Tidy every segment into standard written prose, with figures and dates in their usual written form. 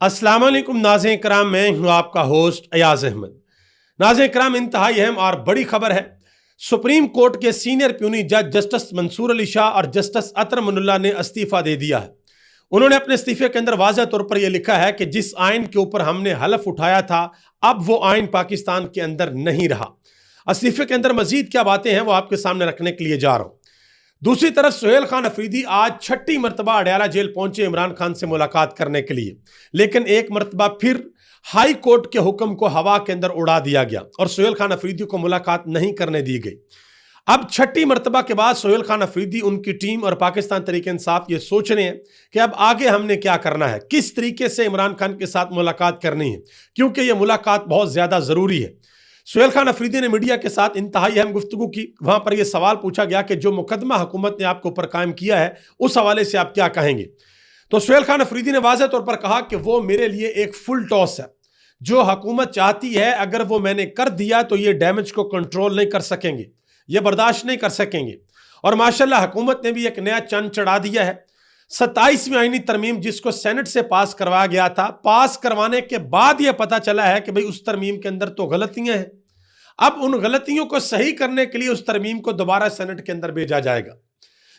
अस्सलाम वालेकुम नाज़रीन कराम, मैं हूं आपका होस्ट अयाज अहमद। नाज़रीन कराम, इंतहाई अहम और बड़ी खबर है। सुप्रीम कोर्ट के सीनियर प्यूनी जज जस्टिस मंसूर अली शाह और जस्टिस अतर मुनल्ला ने इस्तीफा दे दिया है। उन्होंने अपने इस्तीफे के अंदर वाज़ह तौर पर यह लिखा है कि जिस आइन के ऊपर हमने हलफ उठाया था, अब वो आइन पाकिस्तान के अंदर नहीं रहा। इस्तीफे के अंदर मजीद क्या बातें हैं वो आपके सामने रखने के लिए जा रहा हूं। दूसरी तरफ सुहेल खान अफरीदी आज छठी मरतबा अडयाला जेल पहुंचे इमरान खान से मुलाकात करने के लिए, लेकिन एक मरतबा फिर हाई कोर्ट के हुक्म को हवा के अंदर उड़ा दिया गया और सुहेल खान अफरीदी को मुलाकात नहीं करने दी गई। अब छठी मरतबा के बाद सुहेल खान अफरीदी, उनकी टीम और पाकिस्तान तहरीक इंसाफ ये सोच रहे हैं कि अब आगे हमने क्या करना है, किस तरीके से इमरान खान के साथ मुलाकात करनी है, क्योंकि यह मुलाकात बहुत ज्यादा जरूरी है। सुहेल खान अफरीदी ने मीडिया के साथ इंतहाई अहम गुफ्तगू की। वहां पर यह सवाल पूछा गया कि जो मुकदमा हुकूमत ने आपके ऊपर कायम किया है उस हवाले से आप क्या कहेंगे। तो सुहेल खान अफरीदी ने वाज़ह तौर पर कहा कि वो मेरे लिए एक फुल टॉस है। जो हुकूमत चाहती है अगर वो मैंने कर दिया तो ये डैमेज को कंट्रोल नहीं कर सकेंगे, ये बर्दाश्त नहीं कर सकेंगे। और माशाल्लाह हुकूमत ने भी एक नया चंद चढ़ा दिया है। 27वीं आईनी तरमीम जिसको सेनेट से पास करवाया गया था, पास करवाने के बाद यह पता चला है कि भाई उस तरमीम के अंदर तो गलतियां हैं। अब उन गलतियों को सही करने के लिए उस तरमीम को दोबारा सेनेट के अंदर भेजा जाएगा।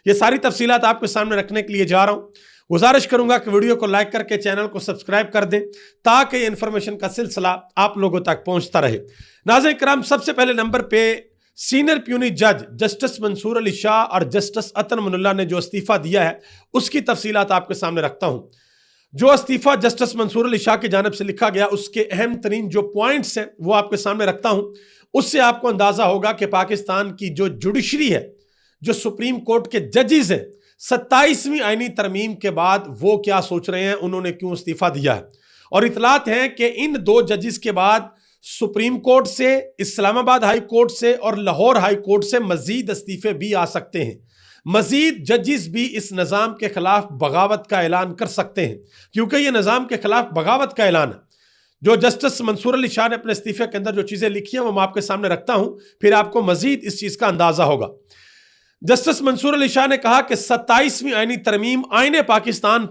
ये सारी तफसीलात आपके सामने रखने के लिए जा रहा हूं। गुजारिश करूंगा कि वीडियो को लाइक करके चैनल को सब्सक्राइब कर दें ताकि ये इंफॉर्मेशन का सिलसिला आप लोगों तक पहुंचता रहे। नाज़रीन कराम, सबसे पहले नंबर पे सीनियर प्यूनी जज जस्टिस मंसूर अली शाह और जस्टिस अतर मुनल्ला ने जो इस्तीफा दिया है उसकी तफसीलात आपके सामने रखता हूं। जो इस्तीफा जस्टिस मंसूर अली शाह की जानिब से लिखा गया उसके अहम तरीन जो पॉइंट्स हैं वो आपके सामने रखता हूं। उससे आपको अंदाजा होगा कि पाकिस्तान की जो जुडिशरी है, जो सुप्रीम कोर्ट के जजेस हैं, 27वीं आईनी तरमीम के बाद वो क्या सोच रहे हैं, उन्होंने क्यों इस्तीफा दिया है। और इतलात हैं कि इन दो जजेस के बाद सुप्रीम कोर्ट से, इस्लामाबाद हाई कोर्ट से और लाहौर हाई कोर्ट से मजीद इस्तीफे भी आ सकते हैं। मजीद जजेस भी इस निज़ाम के खिलाफ बगावत का ऐलान कर सकते हैं, क्योंकि यह निज़ाम के खिलाफ बगावत का ऐलान है। जो जस्टिस मंसूर अली शाह ने अपने इस्तीफे के अंदर जो चीजें लिखी हैं वो मैं आपके सामने रखता हूं, फिर आपको मजीद इस चीज का अंदाजा होगा। जस्टिस मंसूर अली शाह ने कहा कि 27वीं आईनी तरमीम आईने पाकिस्तान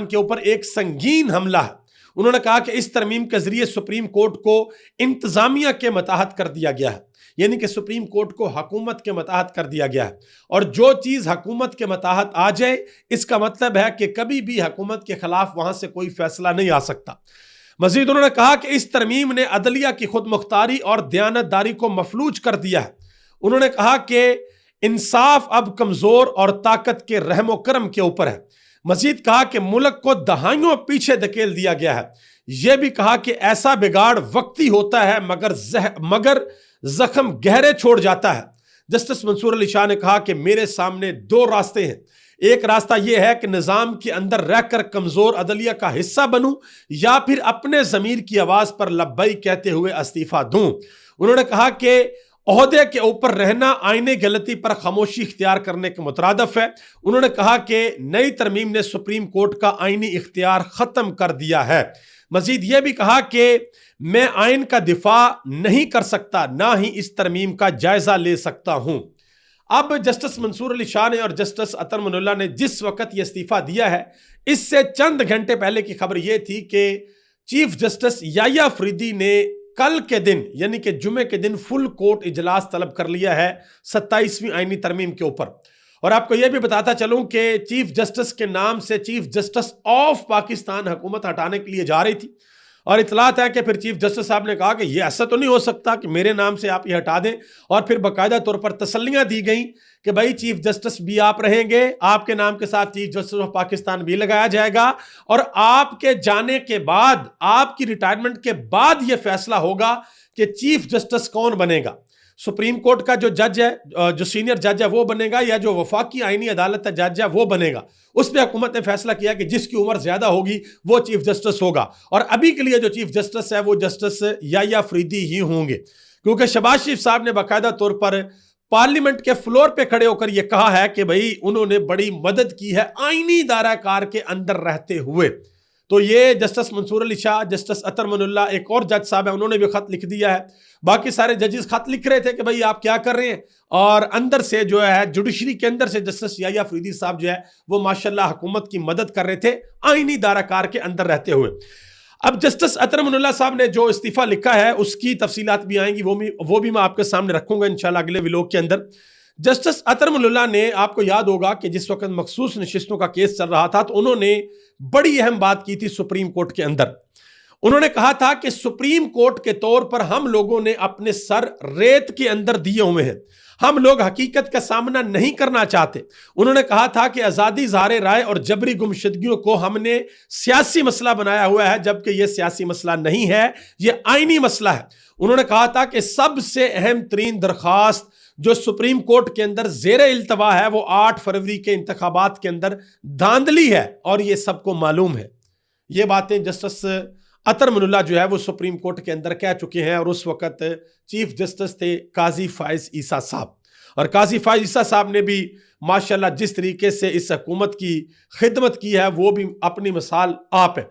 के ऊपर एक संगीन हमला है। उन्होंने कहा कि इस तरमीम के जरिए सुप्रीम कोर्ट को इंतजामिया के मतहत कर दिया गया है, यानी कि सुप्रीम कोर्ट को हुकूमत के मतहत कर दिया गया है। और जो चीज हुकूमत के मतहत आ जाए इसका मतलब है कि कभी भी हुकूमत के खिलाफ वहां से कोई फैसला नहीं आ सकता। मजीद उन्होंने कहा कि इस तरमीम ने अदलिया की खुद मुख्तारी और दयानतदारी को मफलूज कर दिया है। उन्होंने कहा कि इंसाफ अब कमजोर और ताकत के रहमो करम के ऊपर है। मजीद कहा कि मुल्क को दहाइयों पीछे धकेल दिया गया है। यह भी कहा कि ऐसा बिगाड़ वक्ती होता है मगर जख्म गहरे छोड़ जाता है। जस्टिस मंसूर अली शाह ने कहा कि मेरे सामने दो रास्ते हैं। एक रास्ता यह है कि निजाम के अंदर रहकर कमजोर अदलिया का हिस्सा बनूं या फिर अपने जमीर की आवाज पर लब्बई कहते हुए इस्तीफा दूं। उन्होंने कहा कि ओहदे के ऊपर रहना आईने गलती पर खामोशी इख्तियार करने के मुतरादफ है। उन्होंने कहा कि नई तरमीम ने सुप्रीम कोर्ट का आईनी इख्तियार खत्म कर दिया है। मजीद यह भी कहा कि मैं आइन का दिफा नहीं कर सकता, ना ही इस तरमीम का जायजा ले सकता हूं। अब जस्टिस मंसूर अली शाह ने और जस्टिस अतर मुनल्ला ने जिस वक्त यह इस्तीफा दिया है, इससे चंद घंटे पहले की खबर यह थी कि चीफ जस्टिस याह्या अफरीदी ने कल के दिन यानी कि जुमे के दिन फुल कोर्ट इजलास तलब कर लिया है 27वीं आईनी तरमीम के ऊपर। और आपको यह भी बताता चलूं कि चीफ जस्टिस के नाम से चीफ जस्टिस ऑफ पाकिस्तान हुकूमत हटाने के लिए जा रही थी। और इतलात है कि फिर चीफ जस्टिस साहब ने कहा कि यह ऐसा तो नहीं हो सकता कि मेरे नाम से आप ये हटा दें। और फिर बाकायदा तौर पर तसल्लियां दी गई कि भाई चीफ जस्टिस भी आप रहेंगे, आपके नाम के साथ चीफ जस्टिस ऑफ पाकिस्तान भी लगाया जाएगा और आपके जाने के बाद, आपकी रिटायरमेंट के बाद यह फैसला होगा कि चीफ जस्टिस कौन बनेगा। सुप्रीम कोर्ट का जो जज है, जो सीनियर जज है वो बनेगा, या जो वफाकी आईनी अदालत का जज है वो बनेगा। उस पर हुकूमत ने फैसला किया कि जिसकी उम्र ज्यादा होगी वो चीफ जस्टिस होगा। और अभी के लिए जो चीफ जस्टिस है वो जस्टिस याह्या अफरीदी ही होंगे, क्योंकि शहबाज शरीफ साहब ने बाकायदा तौर पर पार्लियामेंट के फ्लोर पे खड़े होकर यह कहा है कि भाई उन्होंने बड़ी मदद की है आईनी दायरा कार के अंदर रहते हुए। तो ये जस्टिस मंसूर अली शाह, जस्टिस अतर मनुल्ला, एक और जज साहब है, उन्होंने भी खत लिख दिया है। बाकी सारे जजेस खत लिख रहे थे कि भाई आप क्या कर रहे हैं, और अंदर से जो है जुडिशरी के अंदर से जस्टिस याह्या अफरीदी साहब जो है वो माशाल्लाह हुकूमत की मदद कर रहे थे आईनी दायराकार के अंदर रहते हुए। अब जस्टिस अतर मनुल्ला साहब ने जो इस्तीफा लिखा है उसकी तफसीलात भी आएंगी, वो भी मैं आपके सामने रखूंगा इंशाल्लाह अगले व्लॉग के अंदर। जस्टिस अतर मनुल्ला ने, आपको याद होगा कि जिस वक्त मखसूस नशिस्तों का केस चल रहा था तो उन्होंने बड़ी अहम बात की थी सुप्रीम कोर्ट के अंदर। उन्होंने कहा था कि सुप्रीम कोर्ट के तौर पर हम लोगों ने अपने सर रेत के अंदर दिए हुए हैं, हम लोग हकीकत का सामना नहीं करना चाहते। उन्होंने कहा था कि आज़ादी ज़ाहिर राय और जबरी गुमशुदगियों को हमने सियासी मसला बनाया हुआ है, जबकि यह सियासी मसला नहीं है, यह आईनी मसला है। उन्होंने कहा था कि सबसे अहम तरीन दरख्वास्त जो सुप्रीम कोर्ट के अंदर ज़ेर इल्तवा है वो 8 फरवरी के इंतखाबात के अंदर धांधली है, और ये सबको मालूम है। ये बातें जस्टिस अतर मनुल्ला जो है वो सुप्रीम कोर्ट के अंदर कह चुके हैं, और उस वक्त चीफ जस्टिस थे काजी फाइज ईसा साहब, और काजी फाइज ईसा साहब ने भी माशाल्लाह जिस तरीके से इस हुकूमत की खिदमत की है वो भी अपनी मिसाल आप है।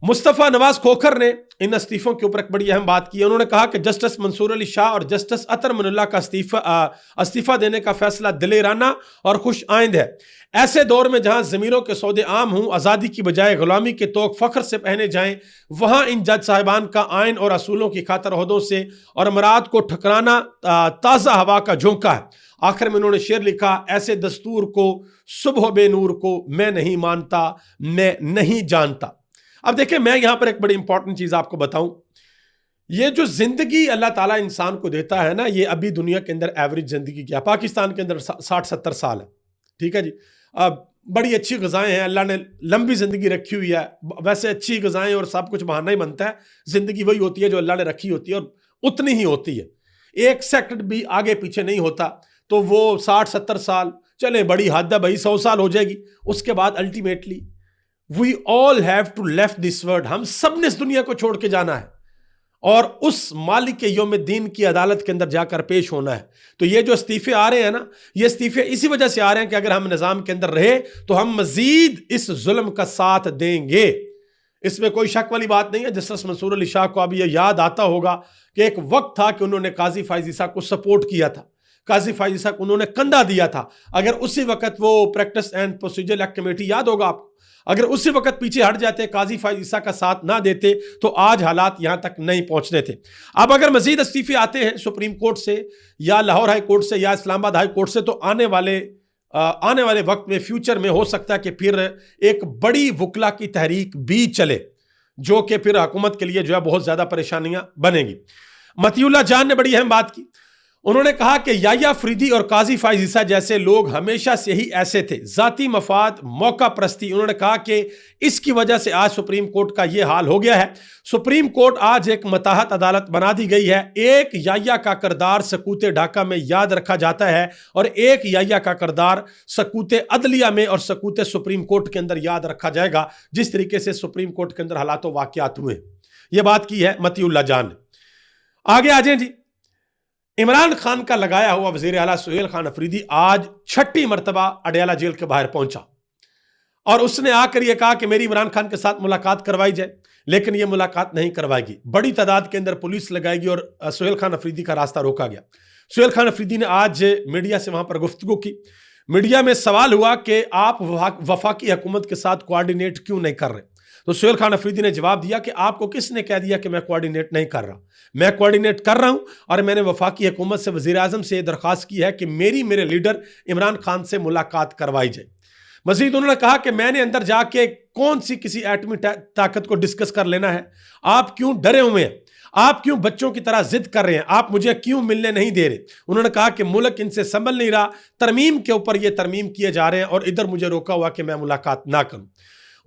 मुस्तफ़ा नवाज खोखर ने इन इस्तीफों के ऊपर एक बड़ी अहम बात की है। उन्होंने कहा कि जस्टिस मंसूर अली शाह और जस्टिस अतर मनुल्ला का इस्तीफा देने का फैसला दिलेराना और खुश आइंद है। ऐसे दौर में जहां ज़मीरों के सौदे आम हों, आज़ादी की बजाय गुलामी के तोक फ़ख्र से पहने जाएं, वहां इन जज साहिबान का आइन और असूलों की खातर अहदों से और मराद को ठकराना ताज़ा हवा का झोंका है। आखिर में उन्होंने शेर लिखा, ऐसे दस्तूर को सुबह बेनूर को मैं नहीं मानता, मैं नहीं जानता। अब देखिए, मैं यहां पर एक बड़ी इंपॉर्टेंट चीज आपको बताऊं, ये जो जिंदगी अल्लाह ताला इंसान को देता है ना, ये अभी दुनिया के अंदर एवरेज जिंदगी क्या, पाकिस्तान के अंदर 60-70 साल है, ठीक है जी। अब बड़ी अच्छी गज़ाएं हैं, अल्लाह ने लंबी जिंदगी रखी हुई है। वैसे अच्छी गज़ाएं और सब कुछ बहाना ही बनता है, जिंदगी वही होती है जो अल्लाह ने रखी होती है, और उतनी ही होती है, एक सेकंड भी आगे पीछे नहीं होता। तो वो 60-70 साल चले, बड़ी हद है भाई, 100 साल हो जाएगी, उसके बाद ultimately we all have to left this world, हम सब ने इस दुनिया को छोड़ के जाना है और उस मालिक के यौम दीन की अदालत के अंदर जाकर पेश होना है। तो ये जो इस्तीफे आ रहे हैं ना, ये इस्तीफे इसी वजह से आ रहे हैं कि अगर हम निजाम के अंदर रहे तो हम मजीद इस जुल्म का साथ देंगे, इसमें कोई शक वाली बात नहीं है। जस्टिस मंसूर अली शाह को अभी यह याद आता होगा कि एक वक्त था कि उन्होंने काजी फाइज ईसा को सपोर्ट किया था, काजी फाइज ईसा को उन्होंने कंधा दिया था। अगर उसी वक्त वो practice and procedure act committee, याद होगा आपको, अगर उसी वक्त पीछे हट जाते, काजी फाइज ईसा का साथ ना देते, तो आज हालात यहां तक नहीं पहुंचने थे। अब अगर मजीद इस्तीफे आते हैं सुप्रीम कोर्ट से या लाहौर हाई कोर्ट से या इस्लामाबाद हाई कोर्ट से, तो आने वाले वक्त में, फ्यूचर में हो सकता है कि फिर एक बड़ी वकला की तहरीक भी चले, जो कि फिर हुकूमत के लिए जो है बहुत ज्यादा परेशानियां बनेगी। मतियुल्लाह जान ने बड़ी अहम बात की। उन्होंने कहा कि याह्या अफरीदी और काजी फाइज ईसा जैसे लोग हमेशा से ही ऐसे थे, जाती मफाद, मौका परस्ती। उन्होंने कहा कि इसकी वजह से आज सुप्रीम कोर्ट का यह हाल हो गया है। सुप्रीम कोर्ट आज एक मताहत अदालत बना दी गई है। एक याह्या का किरदार सकूते ढाका में याद रखा जाता है और एक याह्या का किरदार सकूते अदलिया में और सकूते सुप्रीम कोर्ट के अंदर याद रखा जाएगा, जिस तरीके से सुप्रीम कोर्ट के अंदर हालात वाकयात हुए। यह बात की है मतियुल्लाह जान ने। आगे आ जाए जी। इमरान खान का लगाया हुआ वजीर आला सुहेल खान अफरीदी आज 6ठी मरतबा अडयाला जेल के बाहर पहुंचा और उसने आकर यह कहा कि मेरी इमरान खान के साथ मुलाकात करवाई जाए, लेकिन यह मुलाकात नहीं करवाएगी, बड़ी तादाद के अंदर पुलिस लगाएगी और सुहेल खान अफरीदी का रास्ता रोका गया। सुहेल खान अफरीदी ने आज मीडिया से वहां पर गुफ्तगू की। मीडिया में सवाल हुआ कि आप वफाकी हुकूमत के साथ कोऑर्डिनेट क्यों नहीं कर रहे, तो सुहेल खान अफरीदी ने जवाब दिया कि आपको किसने कह दिया कि मैं कोऑर्डिनेट नहीं कर रहा, मैं कोऑर्डिनेट कर रहा हूं और मैंने वफाकी हुकूमत से वजीर आजम से दरख्वास्त की है कि मेरे लीडर इमरान खान से मुलाकात करवाई जाए। मजीद उन्होंने कहा कि मैंने अंदर जाके कौन सी किसी एटमी ताकत को डिस्कस कर लेना है, आप क्यों डरे हुए हैं, आप क्यों बच्चों की तरह जिद कर रहे हैं, आप मुझे क्यों मिलने नहीं दे रहे। उन्होंने कहा कि मुल्क इनसे संभल नहीं रहा, तरमीम के ऊपर ये तरमीम किए जा रहे हैं और इधर मुझे रोका हुआ कि मैं मुलाकात ना करूं।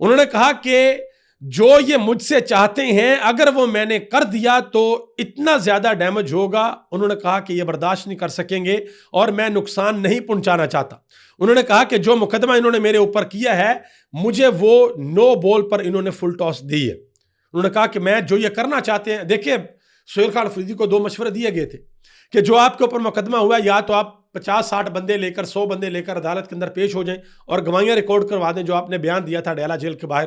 उन्होंने कहा कि जो ये मुझसे चाहते हैं अगर वो मैंने कर दिया तो इतना ज्यादा डैमेज होगा, उन्होंने कहा कि ये बर्दाश्त नहीं कर सकेंगे और मैं नुकसान नहीं पहुंचाना चाहता। उन्होंने कहा कि जो मुकदमा इन्होंने मेरे ऊपर किया है, मुझे वो नो बॉल पर इन्होंने फुल टॉस दी है। उन्होंने कहा कि मैं जो ये करना चाहते हैं, देखिए सुहेल खान अफरीदी को 2 मशवरे दिए गए थे कि जो आपके ऊपर मुकदमा हुआ, या तो आप 50-60 बंदे लेकर 100 बंदे लेकर अदालत के अंदर पेश हो जाएं और गवाहियां रिकॉर्ड करवा दें, जो आपने बयान दिया था डेला जेल के बाहर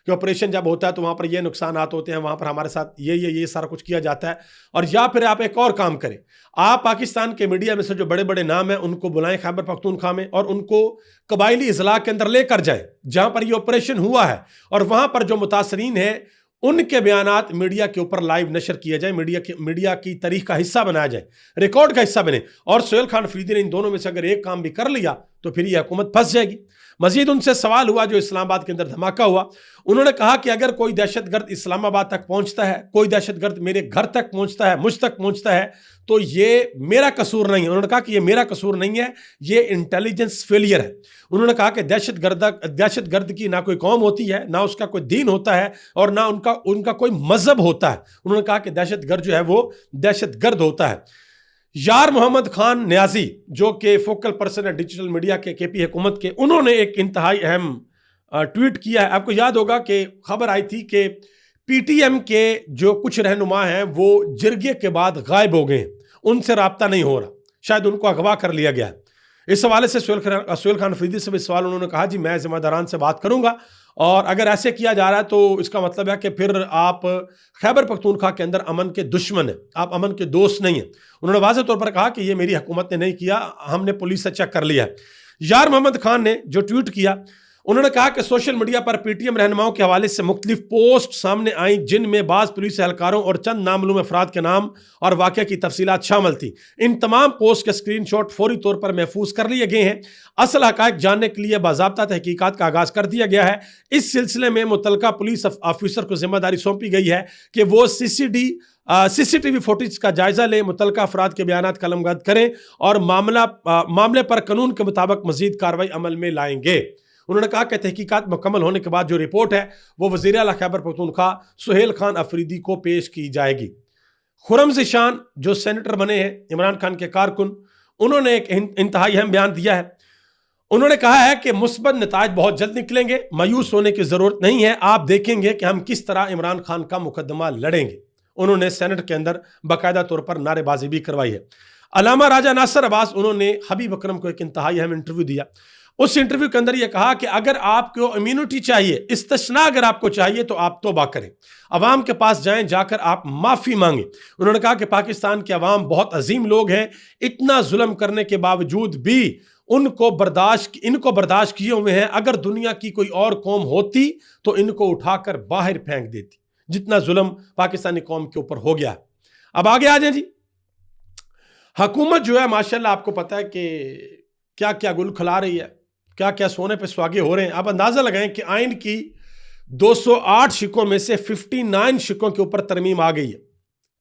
कि ऑपरेशन जब होता है तो वहाँ पर ये नुकसानात होते हैं, वहाँ पर हमारे साथ ये सारा कुछ किया जाता है। और या फिर आप एक और काम करें, आप पाकिस्तान के मीडिया में से जो बड़े बड़े नाम हैं उनको बुलाएं खैबर पख्तूनख्वा में और उनको कबायली इजला के अंदर लेकर जाएं जहाँ पर ये ऑपरेशन हुआ है, और वहाँ पर जो मुतासरीन हैं उनके बयानात मीडिया के ऊपर लाइव नशर किया जाए, मीडिया की तारीख का हिस्सा बनाया जाए, रिकॉर्ड का हिस्सा बने। और सोहेल खान अफरीदी ने इन दोनों में से अगर एक काम भी कर लिया तो फिर ये हुकूमत फंस जाएगी। मजीद उनसे सवाल हुआ जो इस्लामाबाद के अंदर धमाका हुआ, उन्होंने कहा कि अगर कोई दहशतगर्द इस्लामाबाद तक पहुंचता है, कोई दहशतगर्द मेरे घर तक पहुंचता है, मुझ तक पहुंचता है, तो ये मेरा कसूर नहीं है। उन्होंने कहा कि ये मेरा कसूर नहीं है, ये इंटेलिजेंस फेलियर है। उन्होंने कहा कि दहशतगर्द की ना कोई कौम होती है, ना उसका कोई दीन होता है और ना उनका कोई मजहब होता है। उन्होंने कहा कि दहशतगर्द जो है वो दहशतगर्द होता है। यार मोहम्मद खान न्याजी जो कि फोकल पर्सन है डिजिटल मीडिया के केपी हुकूमत के, उन्होंने एक इंतहाई अहम ट्वीट किया है। आपको याद होगा कि खबर आई थी कि पीटीएम के जो कुछ रहनुमा हैं वो जिरगे के बाद गायब हो गए, उनसे राब्ता नहीं हो रहा, शायद उनको अगवा कर लिया गया है। इस हवाले से सोहेल खान अफरीदी से भी सवाल, उन्होंने कहा जी मैं जिम्मेदारान से बात करूंगा और अगर ऐसे किया जा रहा है तो इसका मतलब है कि फिर आप खैबर पख्तूनख्वा के अंदर अमन के दुश्मन हैं, आप अमन के दोस्त नहीं हैं। उन्होंने वाज़ेह तौर पर कहा कि ये मेरी हुकूमत ने नहीं किया, हमने पुलिस से चेक कर लिया है। यार मोहम्मद खान ने जो ट्वीट किया, उन्होंने कहा कि सोशल मीडिया पर पीटीएम रहनुमाओं के हवाले से मुख्तलिफ पोस्ट सामने आई जिनमें बाज़ पुलिस एहलकारों और चंद नामालूम अफराद के नाम और वाक़े की तफसीलात शामिल थी। इन तमाम पोस्ट के स्क्रीनशॉट फौरी तौर पर महफूज कर लिए गए हैं। असल हक़ाइक़ जानने के लिए बाज़ाब्ता तहकीकात का आगाज़ कर दिया गया है। इस सिलसिले में मुतल्लिका पुलिस ऑफिसर को जिम्मेदारी सौंपी गई है कि वो सीसीटीवी फुटेज का जायजा लें, मुतल्लिका अफराद के बयानात कलमबंद करें और मामले पर कानून के मुताबिक मज़ीद कार्रवाई अमल में लाएंगे। उन्होंने कहा कि तहकीकात मुकम्मल होने के बाद जो रिपोर्ट है वो वज़ीर आला खैबर पख्तूनख्वा सोहेल खान अफरीदी को पेश की जाएगी। खुर्रम ज़ीशान जो सेनेटर बने हैं, इमरान खान के कारकुन, उन्होंने एक इंतहाई अहम बयान दिया है। उन्होंने कहा है कि मुस्बत नताइज बहुत जल्द निकलेंगे, मायूस होने की ज़रूरत नहीं है, आप देखेंगे कि हम किस तरह इमरान खान का मुकदमा लड़ेंगे। उन्होंने सेनेट के अंदर बाकायदा तौर पर नारेबाजी भी करवाई है। अलामा राजा नासिर अब्बास, उन्होंने हबीब अकरम को एक इंतहाई अहम इंटरव्यू दिया। उस इंटरव्यू के अंदर यह कहा कि अगर आपको इम्यूनिटी चाहिए, इस्तिस्ना अगर आपको चाहिए तो आप तौबा करें, अवाम के पास जाएं, जाकर आप माफ़ी मांगें। उन्होंने कहा कि पाकिस्तान के अवाम बहुत अजीम लोग हैं, इतना जुल्म करने के बावजूद भी इनको बर्दाश्त किए हुए हैं। अगर दुनिया की कोई और कौम होती तो इनको उठाकर बाहर फेंक देती, जितना जुल्म पाकिस्तानी कौम के ऊपर हो गया। अब आगे आ जाए जी। हुकूमत जो है माशाल्लाह, आपको पता है कि क्या क्या गुल खिला रही है, क्या क्या सोने पे सुहागे हो रहे हैं। आप अंदाजा लगाएं कि आइन की 208 शिकों में से 59 शिकों के ऊपर तरमीम आ गई है,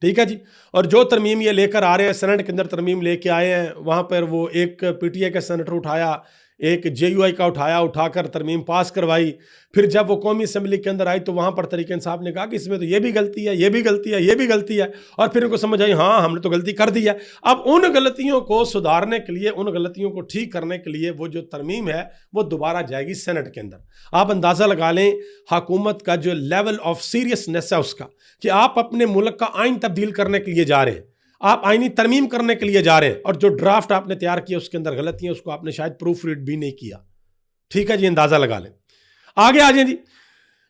ठीक है जी। और जो तरमीम ये लेकर आ रहे हैं, सेनेट के अंदर तरमीम लेके आए हैं, वहां पर वो एक पीटीआई का सेनेटर उठाया, एक जेयूआई का उठाकर तरमीम पास करवाई। फिर जब वो कौमी असम्बली के अंदर आई तो वहां पर तरीके इंसाफ ने कहा कि इसमें तो ये भी गलती है, ये भी गलती है, ये भी गलती है, और फिर उनको समझ आई हाँ हमने तो गलती कर दी है। अब उन गलतियों को सुधारने के लिए, उन गलतियों को ठीक करने के लिए वो जो तरमीम है वो दोबारा जाएगी सेनेट के अंदर। आप अंदाज़ा लगा लें हुकूमत का जो लेवल ऑफ सीरियसनेस है उसका, कि आप अपने मुल्क का आइन तब्दील करने के लिए जा रहे हैं, आप आईनी तरमीम करने के लिए जा रहे हैं, और जो ड्राफ्ट आपने तैयार किया उसके अंदर गलतियां, उसको आपने शायद प्रूफ रीड भी नहीं किया। ठीक है जी, अंदाजा लगा लें। आगे आ जाए जी।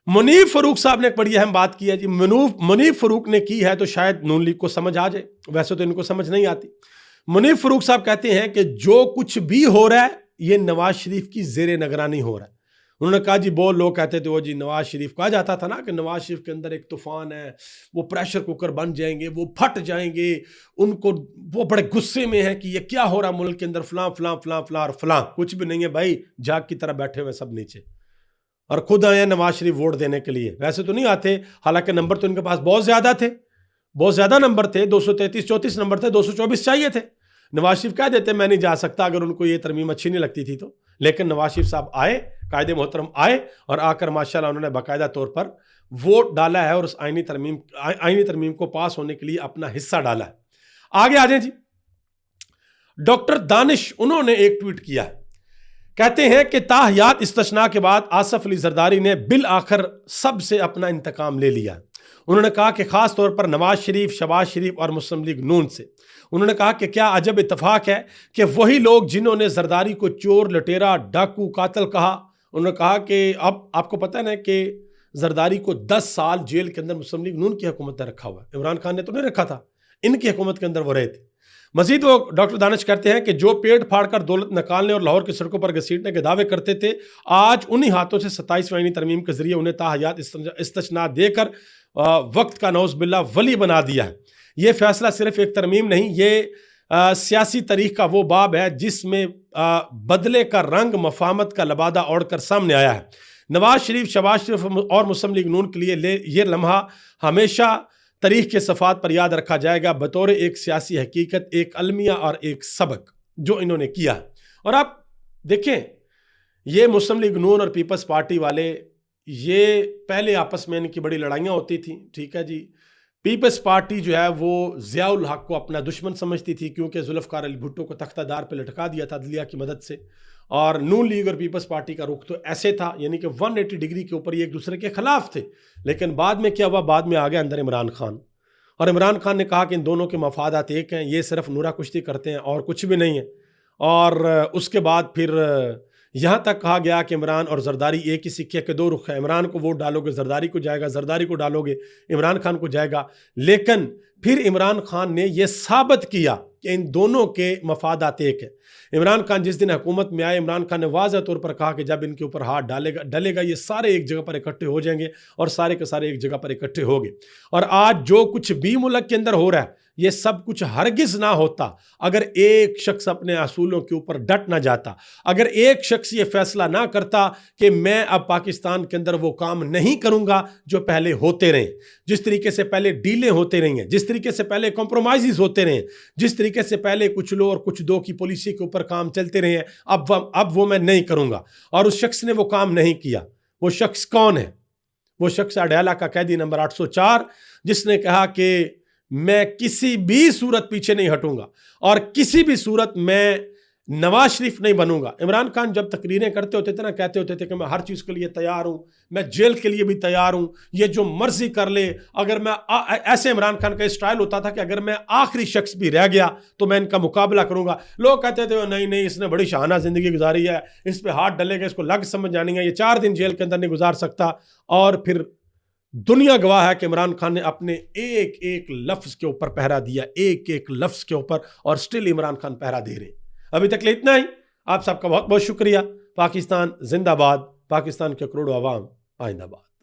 मुनीफ फरूक साहब ने एक बड़ी अहम बात की है जी। मुनीफ फरूक ने की है तो शायद नून लीग को समझ आ जाए, वैसे तो इनको समझ नहीं आती। मुनीफ फरूक साहब कहते हैं कि जो कुछ भी हो रहा है ये नवाज शरीफ की जेर निगरानी हो रहा है। उन्होंने कहा जी, बहुत लोग कहते थे वो जी नवाज शरीफ, कहा जाता था ना कि नवाज शरीफ के अंदर एक तूफान है, वो प्रेशर कुकर बन जाएंगे, वो फट जाएंगे, उनको वो बड़े गुस्से में है कि ये क्या हो रहा मुल्क के अंदर, फलां फलां फलां फलां और फलां। कुछ भी नहीं है भाई, जाग की तरह बैठे हुए सब नीचे, और खुद आए हैं नवाज शरीफ वोट देने के लिए। वैसे तो नहीं आते, हालांकि नंबर तो इनके पास बहुत ज्यादा थे, बहुत ज्यादा नंबर थे, 233-34 नंबर थे, 224 चाहिए थे। नवाज शरीफ कह देते मैं नहीं जा सकता अगर उनको ये तरमीम अच्छी नहीं लगती थी तो, लेकिन नवाज शरीफ साहब आए, कायदे मोहतरम आए, और आकर माशाल्लाह उन्होंने बाकायदा तौर पर वोट डाला है और उस आईनी तरमीम को पास होने के लिए अपना हिस्सा डाला है। आगे आ जाए जी। डॉक्टर दानिश, उन्होंने एक ट्वीट किया है, कहते हैं कि ताहयात इस्तिस्ना के बाद आसफ अली जरदारी ने बिल आखिर सबसे अपना इंतकाम ले लिया। उन्होंने कहा कि खास तौर पर नवाज शरीफ, शहबाज शरीफ और मुस्लिम लीग नून से। उन्होंने कहा कि क्या अजब इत्तेफाक है कि वही लोग जिन्होंने जरदारी को चोर, लटेरा, डाकू, कातिल कहा, उन्होंने कहा कि अब आपको पता है ना कि जरदारी को 10 साल जेल के अंदर मुस्लिम लीग नून की हुकूमत ने रखा हुआ है। इमरान खान ने तो नहीं रखा था, इनकी हुकूमत के अंदर वो रहे थे। मजीद वो डॉक्टर दानिश कहते हैं कि जो पेट फाड़कर दौलत निकालने और लाहौर की सड़कों पर घसीटने के दावे करते थे, आज उन्हीं हाथों से 27वीं आईनी तरमीम के जरिए उन्हें ताहयात इस्तिशना देकर वक्त का नौज बिल्ला वली बना दिया है। ये फैसला सिर्फ एक तरमीम नहीं, ये सियासी तारीख का वो बाब है जिसमें बदले का रंग मफाहमत का लबादा ओढ़कर सामने आया है। नवाज शरीफ, शहबाज शरीफ और मुस्लिम लीग नून के लिए ये लम्हा हमेशा तारीख के सफ़ात पर याद रखा जाएगा बतौर एक सियासी हकीकत, एक अलमिया और एक सबक जो इन्होंने किया। और आप देखें, ये मुस्लिम लीग नून और पीपल्स पार्टी वाले, ये पहले आपस में इनकी बड़ी लड़ाइयाँ होती थी, ठीक है जी। पीपल्स पार्टी जो है वो ज़ियाउल हक को अपना दुश्मन समझती थी क्योंकि जुल्फ़िकार अली भुट्टो को तख्तादार पर लटका दिया था अदलिया की मदद से। और नून लीग और पीपल्स पार्टी का रुख तो ऐसे था, यानी कि 180 डिग्री के ऊपर ये एक दूसरे के खिलाफ थे। लेकिन बाद में क्या हुआ, बाद में आ गया अंदर इमरान खान, और इमरान खान ने कहा कि इन दोनों के मफादात एक हैं, ये सिर्फ नूरा कुश्ती करते हैं और कुछ भी नहीं है। और उसके बाद फिर यहाँ तक कहा गया कि इमरान और जरदारी एक ही सिक्के के दो रुख हैं। इमरान को वोट डालोगे जरदारी को जाएगा, जरदारी को डालोगे इमरान खान को जाएगा। लेकिन फिर इमरान खान ने यह साबित किया कि इन दोनों के मफादात एक है। इमरान खान जिस दिन हुकूमत में आए, इमरान खान ने वाज़ह तौर पर कहा कि जब इनके ऊपर हाथ डलेगा ये सारे एक जगह पर इकट्ठे हो जाएंगे और सारे के सारे एक जगह पर इकट्ठे होंगे। और आज जो कुछ भी मुल्क के अंदर हो रहा है, ये सब कुछ हरगिज ना होता अगर एक शख्स अपने असूलों के ऊपर डट ना जाता, अगर एक शख्स ये फैसला ना करता कि मैं अब पाकिस्तान के अंदर वो काम नहीं करूंगा जो पहले होते रहे, जिस तरीके से पहले डीलें होते रही हैं, जिस तरीके से पहले कॉम्प्रोमाइज़ होते रहे, जिस तरीके से पहले कुछ लो और कुछ दो की पॉलिसी के ऊपर काम चलते रहे हैं, अब वो मैं नहीं करूंगा। और उस शख्स ने वो काम नहीं किया। वो शख्स कौन है? वो शख्स अडयाला का कैदी नंबर 804, जिसने कहा कि मैं किसी भी सूरत पीछे नहीं हटूंगा और किसी भी सूरत मैं नवाज शरीफ नहीं बनूंगा। इमरान खान जब तकरीरें करते होते थे ना, कहते होते थे कि मैं हर चीज़ के लिए तैयार हूं, मैं जेल के लिए भी तैयार हूं, ये जो मर्जी कर ले। अगर मैं ऐसे इमरान खान का स्टाइल होता था कि अगर मैं आखिरी शख्स भी रह गया तो मैं इनका मुकाबला करूंगा। लोग कहते थे नहीं नहीं, इसने बड़ी शाहाना जिंदगी गुजारी है, इस पर हाथ डलेगा, इसको लग समझ जानी है, ये 4 दिन जेल के अंदर नहीं गुजार सकता। और फिर दुनिया गवाह है कि इमरान खान ने अपने एक एक लफ्ज के ऊपर पहरा दिया, एक एक लफ्ज के ऊपर, और स्टिल इमरान खान पहरा दे रहे हैं। अभी तक ले इतना ही। आप सबका बहुत बहुत शुक्रिया। पाकिस्तान जिंदाबाद, पाकिस्तान के करोड़ों अवाम आइंदाबाद।